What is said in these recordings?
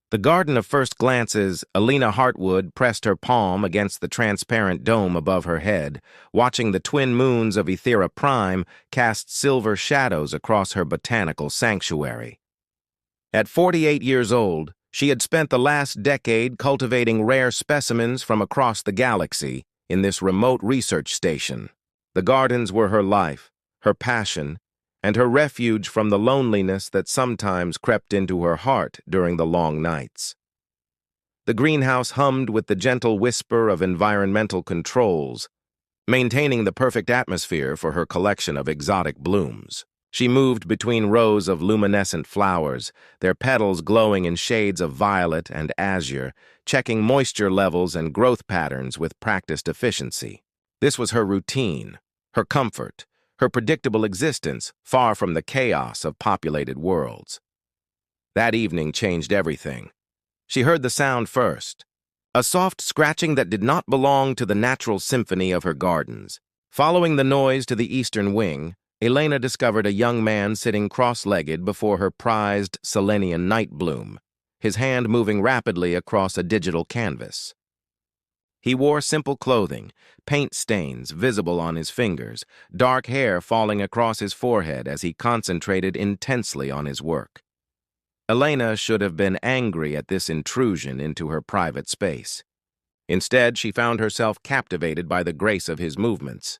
The garden of first glances, Alina Hartwood pressed her palm against the transparent dome above her head, watching the twin moons of Ethera Prime cast silver shadows across her botanical sanctuary. At 48 years old, she had spent the last decade cultivating rare specimens from across the galaxy in this remote research station. The gardens were her life, her passion, and her refuge from the loneliness that sometimes crept into her heart during the long nights. The greenhouse hummed with the gentle whisper of environmental controls, maintaining the perfect atmosphere for her collection of exotic blooms. She moved between rows of luminescent flowers, their petals glowing in shades of violet and azure, checking moisture levels and growth patterns with practiced efficiency. This was her routine, her comfort, her predictable existence, far from the chaos of populated worlds. That evening changed everything. She heard the sound first, a soft scratching that did not belong to the natural symphony of her gardens. Following the noise to the eastern wing, Elena discovered a young man sitting cross-legged before her prized Selenian night bloom, his hand moving rapidly across a digital canvas. He wore simple clothing, paint stains visible on his fingers, dark hair falling across his forehead as he concentrated intensely on his work. Elena should have been angry at this intrusion into her private space. Instead, she found herself captivated by the grace of his movements,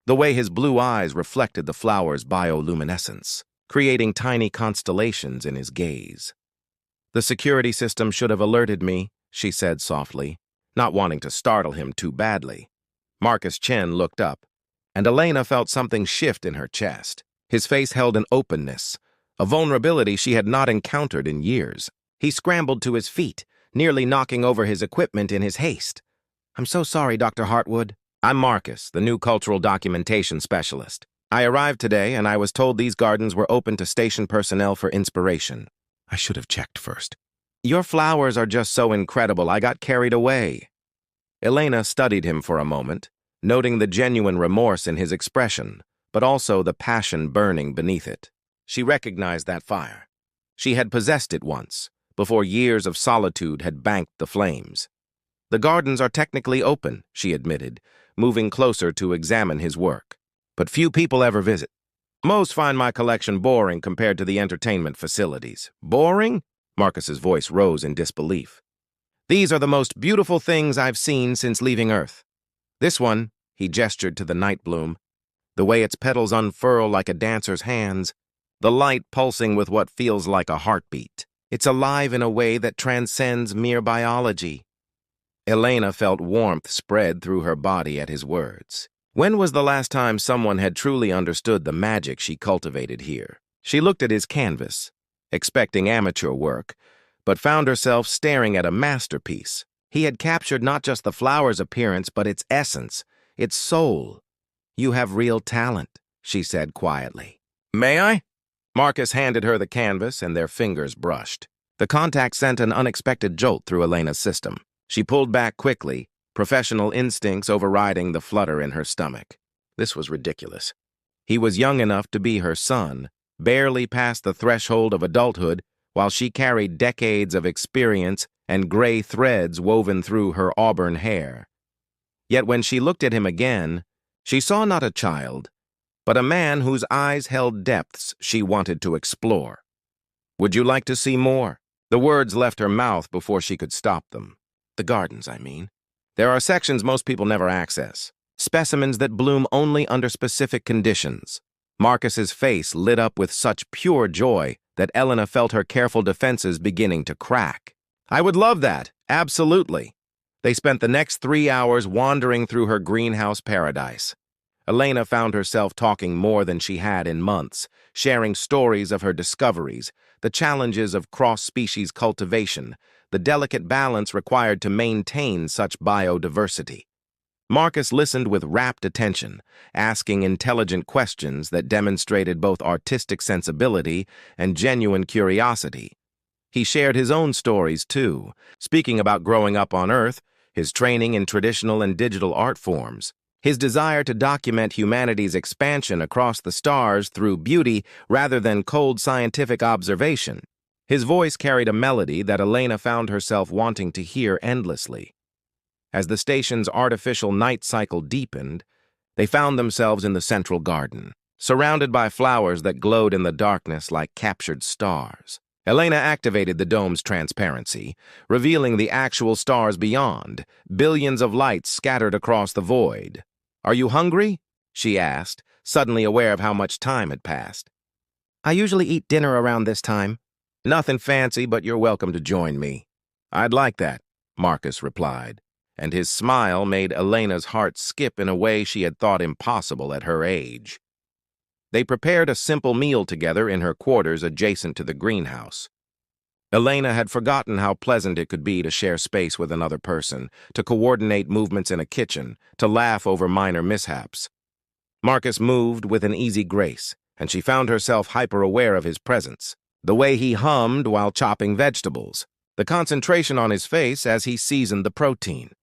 the way his blue eyes reflected the flower's bioluminescence, creating tiny constellations in his gaze. "The security system should have alerted me," she said softly, not wanting to startle him too badly. Marcus Chen looked up, and Elena felt something shift in her chest. His face held an openness, a vulnerability she had not encountered in years. He scrambled to his feet, nearly knocking over his equipment in his haste. "I'm so sorry, Dr. Hartwood." "I'm Marcus, the new cultural documentation specialist. I arrived today, and I was told these gardens were open to station personnel for inspiration." "I should have checked first." "Your flowers are just so incredible, I got carried away." Elena studied him for a moment, noting the genuine remorse in his expression, but also the passion burning beneath it. She recognized that fire. She had possessed it once, before years of solitude had banked the flames. "The gardens are technically open," she admitted, moving closer to examine his work. "But few people ever visit. Most find my collection boring compared to the entertainment facilities." "Boring?" Marcus's voice rose in disbelief. "These are the most beautiful things I've seen since leaving Earth. This one," he gestured to the night bloom, "the way its petals unfurl like a dancer's hands, the light pulsing with what feels like a heartbeat. It's alive in a way that transcends mere biology." Elena felt warmth spread through her body at his words. When was the last time someone had truly understood the magic she cultivated here? She looked at his canvas, expecting amateur work, but found herself staring at a masterpiece. He had captured not just the flower's appearance, but its essence, its soul. "You have real talent," she said quietly. "May I?" Marcus handed her the canvas, and their fingers brushed. The contact sent an unexpected jolt through Elena's system. She pulled back quickly, professional instincts overriding the flutter in her stomach. This was ridiculous. He was young enough to be her son, barely past the threshold of adulthood, while she carried decades of experience and gray threads woven through her auburn hair. Yet when she looked at him again, she saw not a child, but a man whose eyes held depths she wanted to explore. "Would you like to see more?" The words left her mouth before she could stop them. "The gardens, I mean. There are sections most people never access. Specimens that bloom only under specific conditions." Marcus's face lit up with such pure joy that Elena felt her careful defenses beginning to crack. "I would love that, absolutely." They spent the next 3 hours wandering through her greenhouse paradise. Elena found herself talking more than she had in months, sharing stories of her discoveries, the challenges of cross-species cultivation, the delicate balance required to maintain such biodiversity. Marcus listened with rapt attention, asking intelligent questions that demonstrated both artistic sensibility and genuine curiosity. He shared his own stories, too, speaking about growing up on Earth, his training in traditional and digital art forms, his desire to document humanity's expansion across the stars through beauty rather than cold scientific observation. His voice carried a melody that Elena found herself wanting to hear endlessly. As the station's artificial night cycle deepened, they found themselves in the central garden, surrounded by flowers that glowed in the darkness like captured stars. Elena activated the dome's transparency, revealing the actual stars beyond, billions of lights scattered across the void. "Are you hungry?" she asked, suddenly aware of how much time had passed. "I usually eat dinner around this time." "Nothing fancy, but you're welcome to join me." "I'd like that," Marcus replied, and his smile made Elena's heart skip in a way she had thought impossible at her age. They prepared a simple meal together in her quarters adjacent to the greenhouse. Elena had forgotten how pleasant it could be to share space with another person, to coordinate movements in a kitchen, to laugh over minor mishaps. Marcus moved with an easy grace, and she found herself hyper-aware of his presence. The way he hummed while chopping vegetables, the concentration on his face as he seasoned the protein.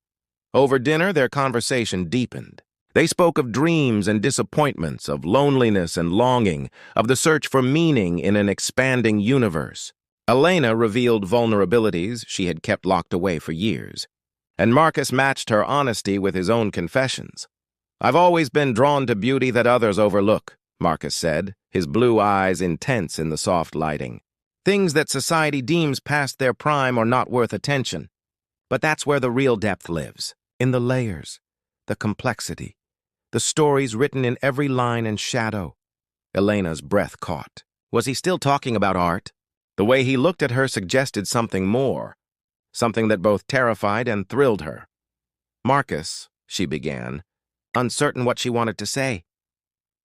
Over dinner, their conversation deepened. They spoke of dreams and disappointments, of loneliness and longing, of the search for meaning in an expanding universe. Elena revealed vulnerabilities she had kept locked away for years, and Marcus matched her honesty with his own confessions. "I've always been drawn to beauty that others overlook," Marcus said, his blue eyes intense in the soft lighting. "Things that society deems past their prime or not worth attention. But that's where the real depth lives, in the layers, the complexity, the stories written in every line and shadow." Elena's breath caught. Was he still talking about art? The way he looked at her suggested something more, something that both terrified and thrilled her. "Marcus," she began, uncertain what she wanted to say.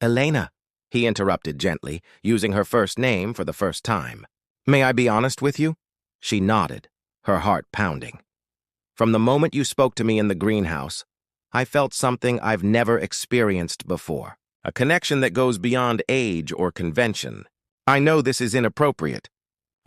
"Elena," he interrupted gently, using her first name for the first time. "May I be honest with you?" She nodded, her heart pounding. "From the moment you spoke to me in the greenhouse, I felt something I've never experienced before. A connection that goes beyond age or convention. I know this is inappropriate.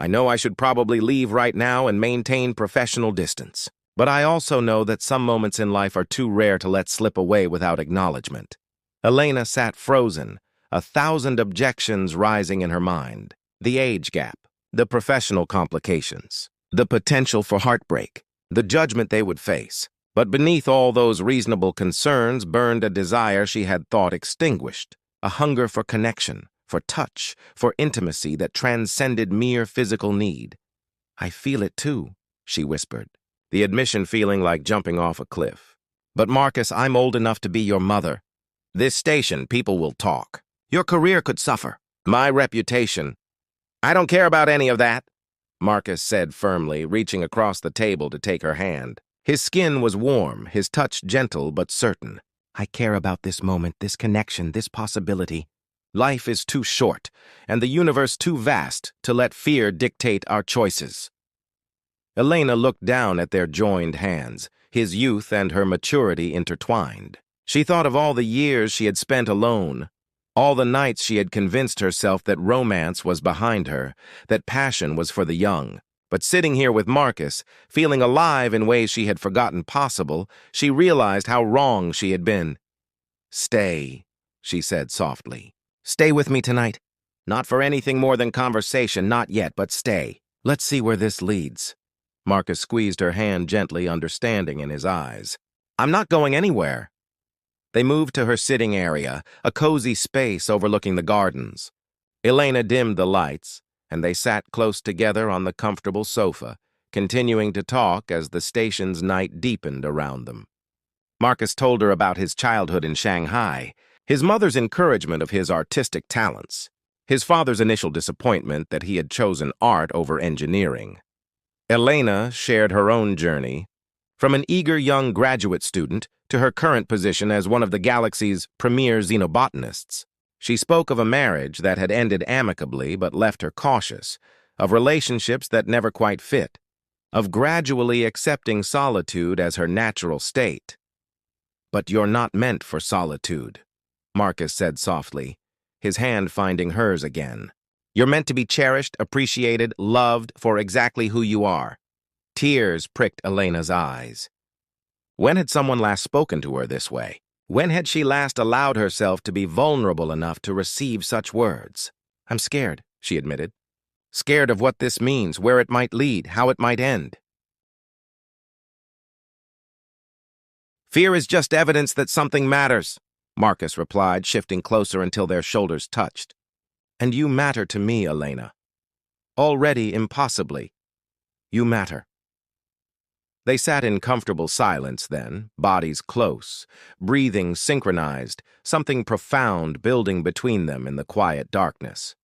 I know I should probably leave right now and maintain professional distance. But I also know that some moments in life are too rare to let slip away without acknowledgement." Elena sat frozen, 1,000 objections rising in her mind. The age gap, the professional complications, the potential for heartbreak, the judgment they would face. But beneath all those reasonable concerns burned a desire she had thought extinguished, a hunger for connection, for touch, for intimacy that transcended mere physical need. "I feel it too," she whispered, the admission feeling like jumping off a cliff. "But Marcus, I'm old enough to be your mother. This station, people will talk. Your career could suffer. My reputation." "I don't care about any of that," Marcus said firmly, reaching across the table to take her hand. His skin was warm, his touch gentle but certain. "I care about this moment, this connection, this possibility. Life is too short, and the universe too vast to let fear dictate our choices." Elena looked down at their joined hands, his youth and her maturity intertwined. She thought of all the years she had spent alone, all the nights she had convinced herself that romance was behind her, that passion was for the young. But sitting here with Marcus, feeling alive in ways she had forgotten possible, she realized how wrong she had been. "Stay," she said softly. "Stay with me tonight. Not for anything more than conversation, not yet, but stay. Let's see where this leads." Marcus squeezed her hand gently, understanding in his eyes. "I'm not going anywhere." They moved to her sitting area, a cozy space overlooking the gardens. Elena dimmed the lights, and they sat close together on the comfortable sofa, continuing to talk as the station's night deepened around them. Marcus told her about his childhood in Shanghai, his mother's encouragement of his artistic talents, his father's initial disappointment that he had chosen art over engineering. Elena shared her own journey, from an eager young graduate student to her current position as one of the galaxy's premier xenobotanists. She spoke of a marriage that had ended amicably but left her cautious, of relationships that never quite fit, of gradually accepting solitude as her natural state. "But you're not meant for solitude," Marcus said softly, his hand finding hers again. "You're meant to be cherished, appreciated, loved for exactly who you are." Tears pricked Elena's eyes. When had someone last spoken to her this way? When had she last allowed herself to be vulnerable enough to receive such words? "I'm scared," she admitted. scared of what this means, where it might lead, how it might end. Fear is just evidence that something matters, Marcus replied, shifting closer until their shoulders touched. And you matter to me, Elena. Already impossibly. You matter. They sat in comfortable silence then, bodies close, breathing synchronized, something profound building between them in the quiet darkness.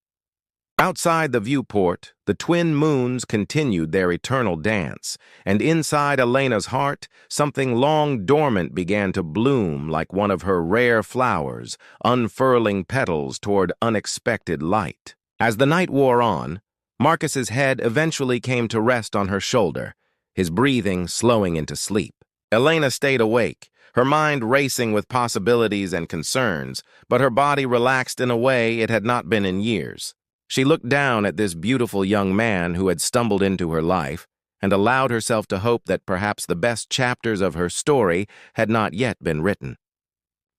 Outside the viewport, the twin moons continued their eternal dance, and inside Elena's heart, something long dormant began to bloom like one of her rare flowers, unfurling petals toward unexpected light. As the night wore on, Marcus's head eventually came to rest on her shoulder, his breathing slowing into sleep. Elena stayed awake, her mind racing with possibilities and concerns, but her body relaxed in a way it had not been in years. She looked down at this beautiful young man who had stumbled into her life and allowed herself to hope that perhaps the best chapters of her story had not yet been written.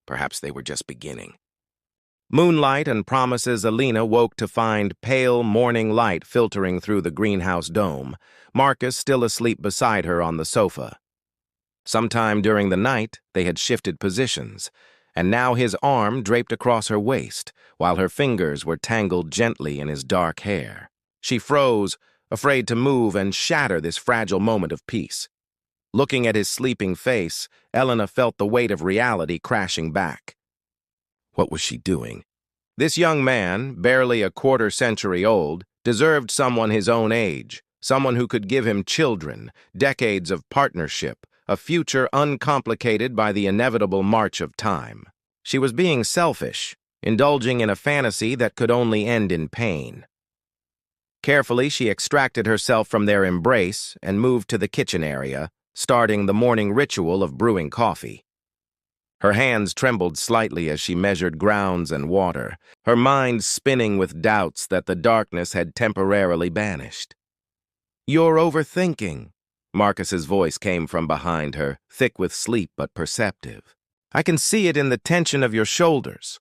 Perhaps they were just beginning. Moonlight and promises Elena woke to find pale morning light filtering through the greenhouse dome, Marcus still asleep beside her on the sofa. Sometime during the night, they had shifted positions, and now his arm draped across her waist, while her fingers were tangled gently in his dark hair. She froze, afraid to move and shatter this fragile moment of peace. Looking at his sleeping face, Elena felt the weight of reality crashing back. What was she doing? This young man, barely a quarter-century old, deserved someone his own age, someone who could give him children, decades of partnership, a future uncomplicated by the inevitable march of time. She was being selfish, indulging in a fantasy that could only end in pain. Carefully, she extracted herself from their embrace and moved to the kitchen area, starting the morning ritual of brewing coffee. Her hands trembled slightly as she measured grounds and water, her mind spinning with doubts that the darkness had temporarily banished. "You're overthinking." Marcus's voice came from behind her, thick with sleep but perceptive. "I can see it in the tension of your shoulders."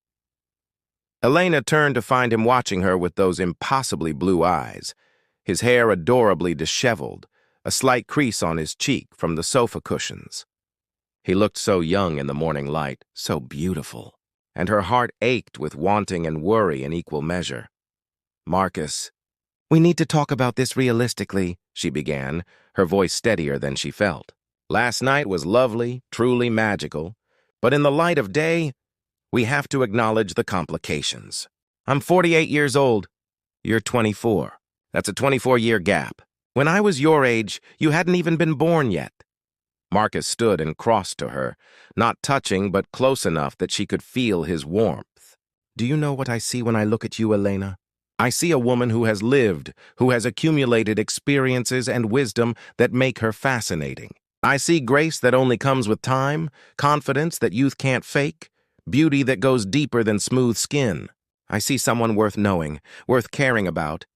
Elena turned to find him watching her with those impossibly blue eyes, his hair adorably disheveled, a slight crease on his cheek from the sofa cushions. He looked so young in the morning light, so beautiful, and her heart ached with wanting and worry in equal measure. "Marcus, we need to talk about this realistically," she began, her voice steadier than she felt. "Last night was lovely, truly magical, but in the light of day, we have to acknowledge the complications. I'm 48 years old. You're 24. That's a 24-year gap. When I was your age, you hadn't even been born yet." Marcus stood and crossed to her, not touching but close enough that she could feel his warmth. "Do you know what I see when I look at you, Elena? I see a woman who has lived, who has accumulated experiences and wisdom that make her fascinating. I see grace that only comes with time, confidence that youth can't fake, beauty that goes deeper than smooth skin. I see someone worth knowing, worth caring about,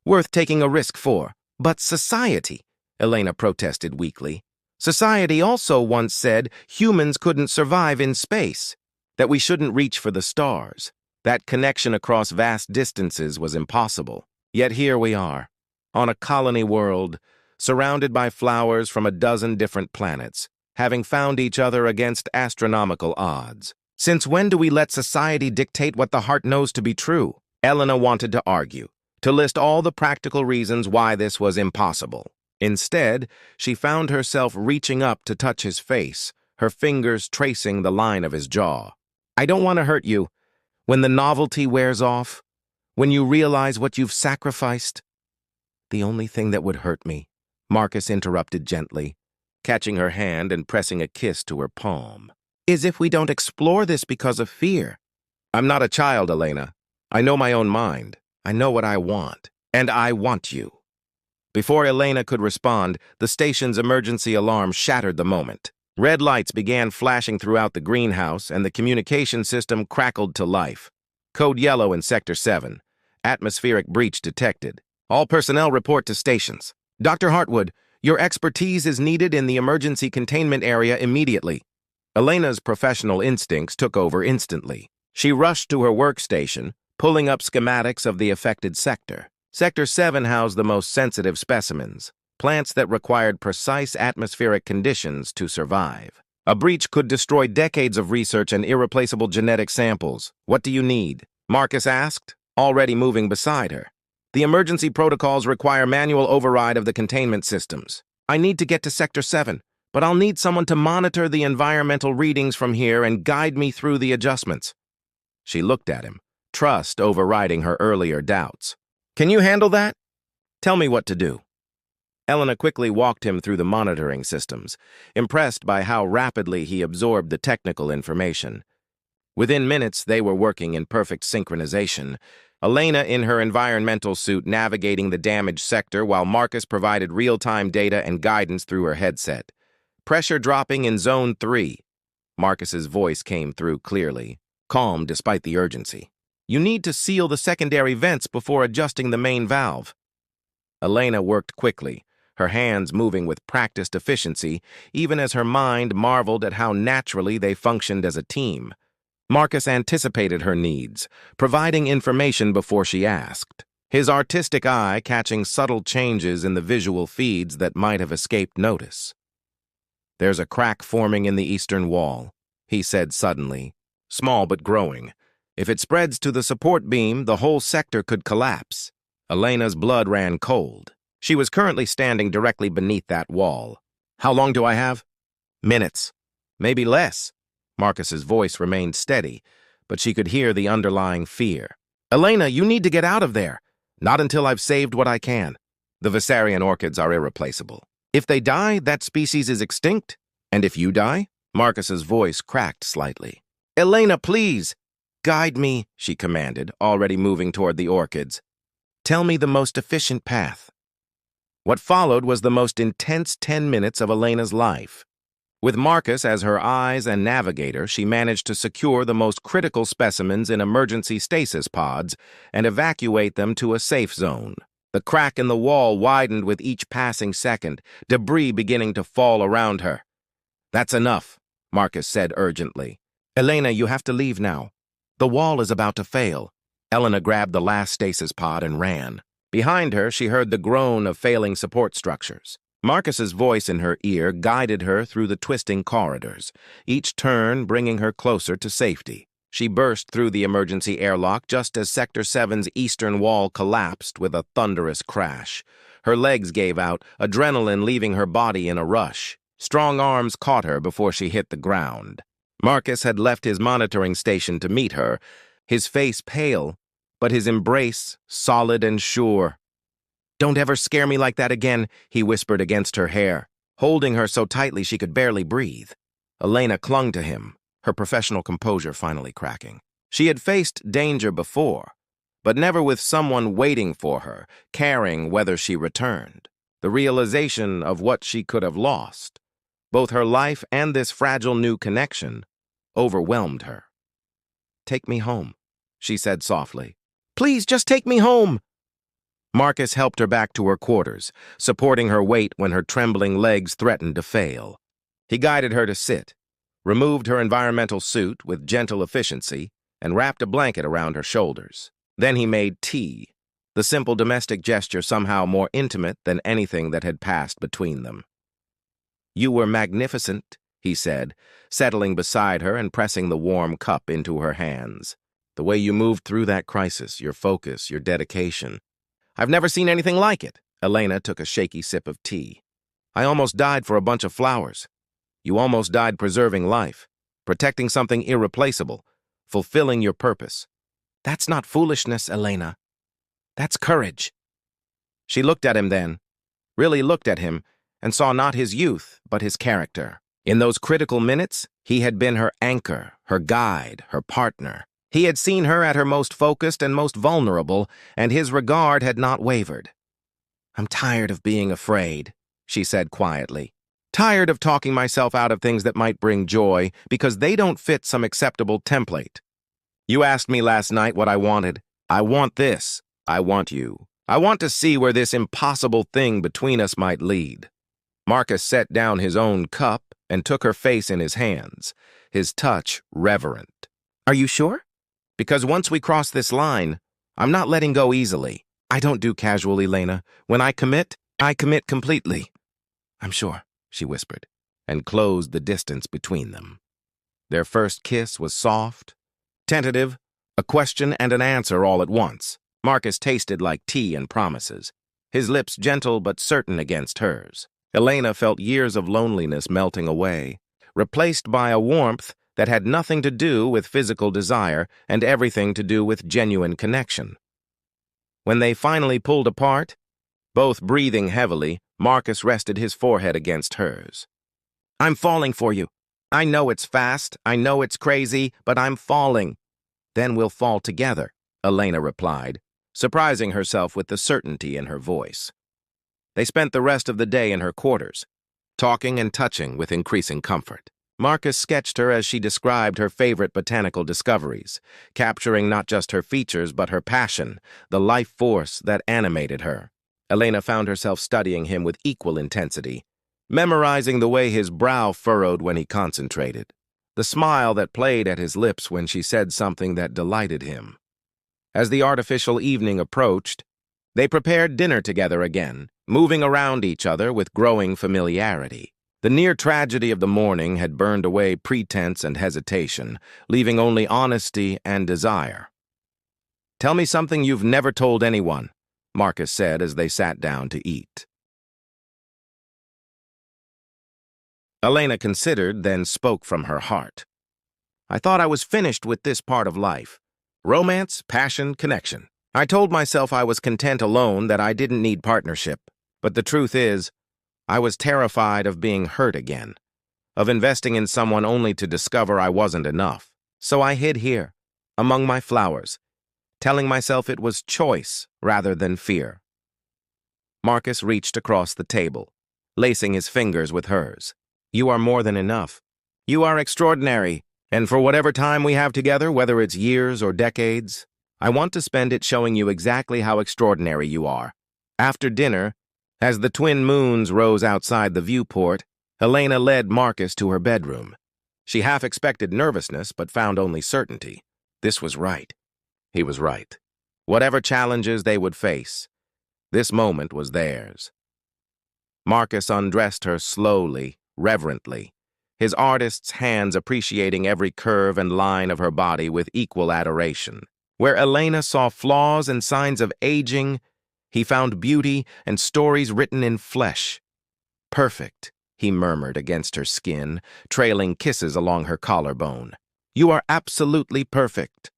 worth taking a risk for. But society," Elena protested weakly. "Society also once said humans couldn't survive in space, that we shouldn't reach for the stars, that connection across vast distances was impossible. Yet here we are, on a colony world, surrounded by flowers from a dozen different planets, having found each other against astronomical odds. Since when do we let society dictate what the heart knows to be true?" Elena wanted to argue, to list all the practical reasons why this was impossible. Instead, she found herself reaching up to touch his face, her fingers tracing the line of his jaw. "I don't want to hurt you. When the novelty wears off, when you realize what you've sacrificed—" "The only thing that would hurt me," Marcus interrupted gently, catching her hand and pressing a kiss to her palm, "is if we don't explore this because of fear. I'm not a child, Elena. I know my own mind. I know what I want. And I want you." Before Elena could respond, the station's emergency alarm shattered the moment. Red lights began flashing throughout the greenhouse, and the communication system crackled to life. "Code yellow in Sector 7. Atmospheric breach detected. All personnel report to stations. Dr. Hartwood, your expertise is needed in the emergency containment area immediately." Elena's professional instincts took over instantly. She rushed to her workstation, pulling up schematics of the affected sector. Sector 7 housed the most sensitive specimens, plants that required precise atmospheric conditions to survive. A breach could destroy decades of research and irreplaceable genetic samples. What do you need? Marcus asked, already moving beside her. The emergency protocols require manual override of the containment systems. I need to get to Sector 7, but I'll need someone to monitor the environmental readings from here and guide me through the adjustments. She looked at him, trust overriding her earlier doubts. Can you handle that? Tell me what to do. Elena quickly walked him through the monitoring systems, impressed by how rapidly he absorbed the technical information. Within minutes, they were working in perfect synchronization, Elena in her environmental suit navigating the damaged sector while Marcus provided real-time data and guidance through her headset. Pressure dropping in Zone 3. Marcus's voice came through clearly, calm despite the urgency. You need to seal the secondary vents before adjusting the main valve. Elena worked quickly, her hands moving with practiced efficiency, even as her mind marveled at how naturally they functioned as a team. Marcus anticipated her needs, providing information before she asked, his artistic eye catching subtle changes in the visual feeds that might have escaped notice. There's a crack forming in the eastern wall, he said suddenly, small but growing. If it spreads to the support beam, the whole sector could collapse. Elena's blood ran cold. She was currently standing directly beneath that wall. How long do I have? Minutes. Maybe less. Marcus's voice remained steady, but she could hear the underlying fear. Elena, you need to get out of there. Not until I've saved what I can. The Viserion orchids are irreplaceable. If they die, that species is extinct. And if you die? Marcus's voice cracked slightly. Elena, please! Guide me, she commanded, already moving toward the orchids. Tell me the most efficient path. What followed was the most intense 10 minutes of Elena's life. With Marcus as her eyes and navigator, she managed to secure the most critical specimens in emergency stasis pods and evacuate them to a safe zone. The crack in the wall widened with each passing second, debris beginning to fall around her. That's enough, Marcus said urgently. Elena, you have to leave now. The wall is about to fail. Elena grabbed the last stasis pod and ran. Behind her, she heard the groan of failing support structures. Marcus's voice in her ear guided her through the twisting corridors, each turn bringing her closer to safety. She burst through the emergency airlock just as Sector 7's eastern wall collapsed with a thunderous crash. Her legs gave out, adrenaline leaving her body in a rush. Strong arms caught her before she hit the ground. Marcus had left his monitoring station to meet her, his face pale, but his embrace solid and sure. Don't ever scare me like that again, he whispered against her hair, holding her so tightly she could barely breathe. Elena clung to him, her professional composure finally cracking. She had faced danger before, but never with someone waiting for her, caring whether she returned. The realization of what she could have lost, both her life and this fragile new connection, overwhelmed her. Take me home, she said softly. Please, just take me home. Marcus helped her back to her quarters, supporting her weight when her trembling legs threatened to fail. He guided her to sit, removed her environmental suit with gentle efficiency, and wrapped a blanket around her shoulders. Then he made tea, the simple domestic gesture somehow more intimate than anything that had passed between them. You were magnificent, he said, settling beside her and pressing the warm cup into her hands. The way you moved through that crisis, your focus, your dedication. I've never seen anything like it. Elena took a shaky sip of tea. I almost died for a bunch of flowers. You almost died preserving life, protecting something irreplaceable, fulfilling your purpose. That's not foolishness, Elena. That's courage. She looked at him then, really looked at him, and saw not his youth, but his character. In those critical minutes, he had been her anchor, her guide, her partner. He had seen her at her most focused and most vulnerable, and his regard had not wavered. I'm tired of being afraid, she said quietly. Tired of talking myself out of things that might bring joy because they don't fit some acceptable template. You asked me last night what I wanted. I want this. I want you. I want to see where this impossible thing between us might lead. Marcus set down his own cup and took her face in his hands, his touch reverent. Are you sure? Because once we cross this line, I'm not letting go easily. I don't do casual, Elena. When I commit completely. I'm sure, she whispered, and closed the distance between them. Their first kiss was soft, tentative, a question and an answer all at once. Marcus tasted like tea and promises, his lips gentle but certain against hers. Elena felt years of loneliness melting away, replaced by a warmth that had nothing to do with physical desire and everything to do with genuine connection. When they finally pulled apart, both breathing heavily, Marcus rested his forehead against hers. I'm falling for you. I know it's fast, I know it's crazy, but I'm falling. Then we'll fall together, Elena replied, surprising herself with the certainty in her voice. They spent the rest of the day in her quarters, talking and touching with increasing comfort. Marcus sketched her as she described her favorite botanical discoveries, capturing not just her features but her passion, the life force that animated her. Elena found herself studying him with equal intensity, memorizing the way his brow furrowed when he concentrated, the smile that played at his lips when she said something that delighted him. As the artificial evening approached, they prepared dinner together again, moving around each other with growing familiarity. The near tragedy of the morning had burned away pretense and hesitation, leaving only honesty and desire. Tell me something you've never told anyone, Marcus said as they sat down to eat. Elena considered, then spoke from her heart. I thought I was finished with this part of life. Romance, passion, connection. I told myself I was content alone, that I didn't need partnership. But the truth is, I was terrified of being hurt again, of investing in someone only to discover I wasn't enough. So I hid here, among my flowers, telling myself it was choice rather than fear. Marcus reached across the table, lacing his fingers with hers. You are more than enough. You are extraordinary, and for whatever time we have together, whether it's years or decades, I want to spend it showing you exactly how extraordinary you are. After dinner, as the twin moons rose outside the viewport, Elena led Marcus to her bedroom. She half expected nervousness, but found only certainty. This was right. He was right. Whatever challenges they would face, this moment was theirs. Marcus undressed her slowly, reverently, his artist's hands appreciating every curve and line of her body with equal adoration. Where Elena saw flaws and signs of aging, he found beauty and stories written in flesh. Perfect, he murmured against her skin, trailing kisses along her collarbone. You are absolutely perfect.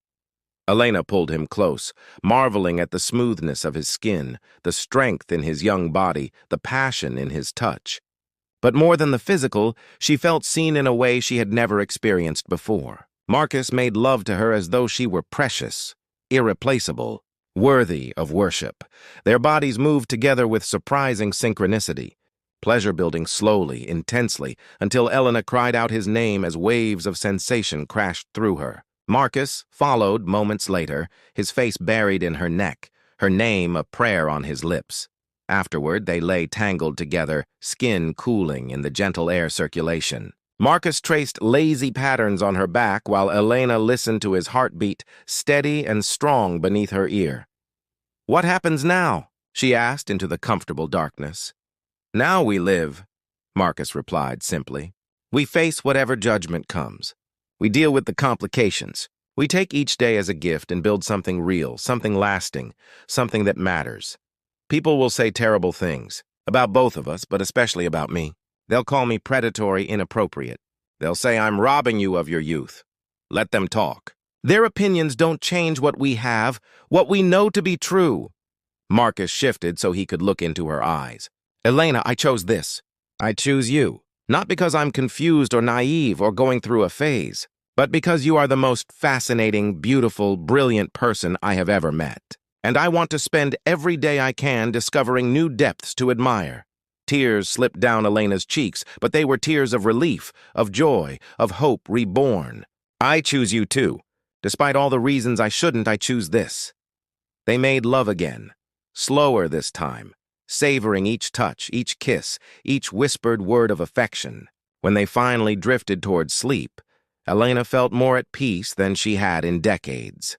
Elena pulled him close, marveling at the smoothness of his skin, the strength in his young body, the passion in his touch. But more than the physical, she felt seen in a way she had never experienced before. Marcus made love to her as though she were precious, irreplaceable, worthy of worship. Their bodies moved together with surprising synchronicity, pleasure building slowly, intensely, until Elena cried out his name as waves of sensation crashed through her. Marcus followed moments later, his face buried in her neck, her name a prayer on his lips. Afterward, they lay tangled together, skin cooling in the gentle air circulation. Marcus traced lazy patterns on her back while Elena listened to his heartbeat, steady and strong beneath her ear. What happens now? She asked into the comfortable darkness. Now we live, Marcus replied simply. We face whatever judgment comes. We deal with the complications. We take each day as a gift and build something real, something lasting, something that matters. People will say terrible things, about both of us, but especially about me. They'll call me predatory, inappropriate. They'll say I'm robbing you of your youth. Let them talk. Their opinions don't change what we have, what we know to be true. Marcus shifted so he could look into her eyes. Elena, I chose this. I choose you. Not because I'm confused or naive or going through a phase, but because you are the most fascinating, beautiful, brilliant person I have ever met. And I want to spend every day I can discovering new depths to admire. Tears slipped down Elena's cheeks, but they were tears of relief, of joy, of hope reborn. I choose you too. Despite all the reasons I shouldn't, I choose this. They made love again, slower this time, savoring each touch, each kiss, each whispered word of affection. When they finally drifted toward sleep, Elena felt more at peace than she had in decades.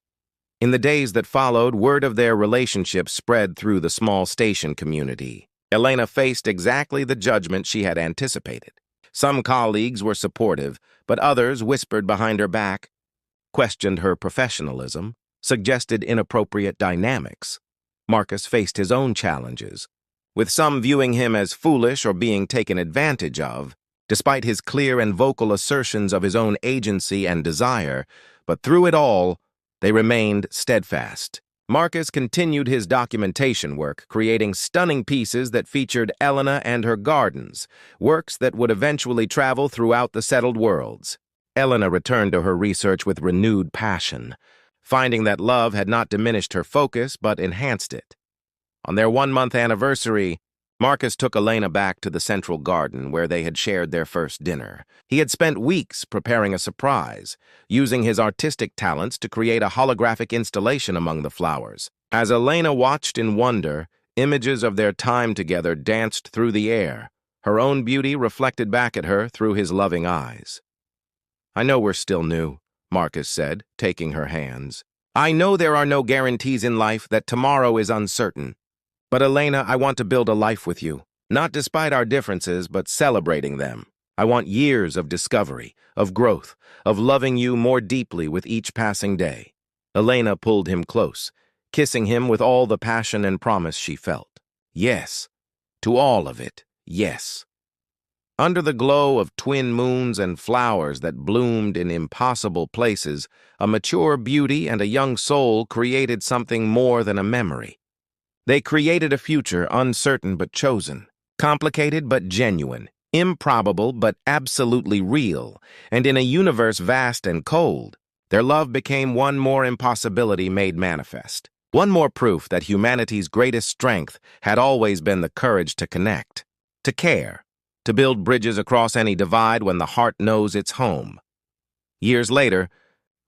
In the days that followed, word of their relationship spread through the small station community. Elena faced exactly the judgment she had anticipated. Some colleagues were supportive, but others whispered behind her back, questioned her professionalism, suggested inappropriate dynamics. Marcus faced his own challenges, with some viewing him as foolish or being taken advantage of, despite his clear and vocal assertions of his own agency and desire. But through it all, they remained steadfast. Marcus continued his documentation work, creating stunning pieces that featured Elena and her gardens, works that would eventually travel throughout the settled worlds. Elena returned to her research with renewed passion, finding that love had not diminished her focus but enhanced it. On their 1-month anniversary, Marcus took Elena back to the central garden where they had shared their first dinner. He had spent weeks preparing a surprise, using his artistic talents to create a holographic installation among the flowers. As Elena watched in wonder, images of their time together danced through the air, her own beauty reflected back at her through his loving eyes. "I know we're still new," Marcus said, taking her hands. "I know there are no guarantees in life, that tomorrow is uncertain. But Elena, I want to build a life with you, not despite our differences, but celebrating them. I want years of discovery, of growth, of loving you more deeply with each passing day." Elena pulled him close, kissing him with all the passion and promise she felt. Yes, to all of it, yes. Under the glow of twin moons and flowers that bloomed in impossible places, a mature beauty and a young soul created something more than a memory. They created a future uncertain but chosen, complicated but genuine, improbable but absolutely real, and in a universe vast and cold, their love became one more impossibility made manifest. One more proof that humanity's greatest strength had always been the courage to connect, to care, to build bridges across any divide when the heart knows its home. Years later,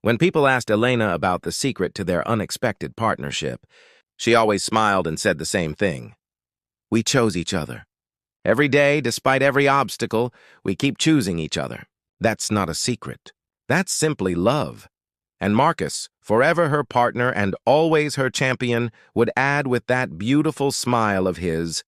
when people asked Elena about the secret to their unexpected partnership, she always smiled and said the same thing. "We chose each other. Every day, despite every obstacle, we keep choosing each other. That's not a secret. That's simply love." And Marcus, forever her partner and always her champion, would add with that beautiful smile of his,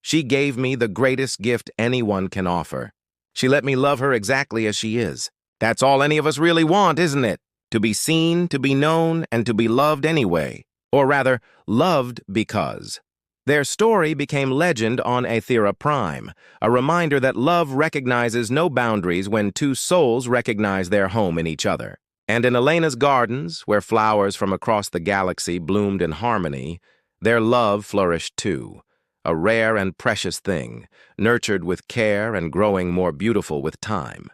"She gave me the greatest gift anyone can offer. She let me love her exactly as she is. That's all any of us really want, isn't it? To be seen, to be known, and to be loved anyway. Or rather, loved because." Their story became legend on Aethera Prime, a reminder that love recognizes no boundaries when two souls recognize their home in each other. And in Elena's gardens, where flowers from across the galaxy bloomed in harmony, their love flourished too, a rare and precious thing, nurtured with care and growing more beautiful with time.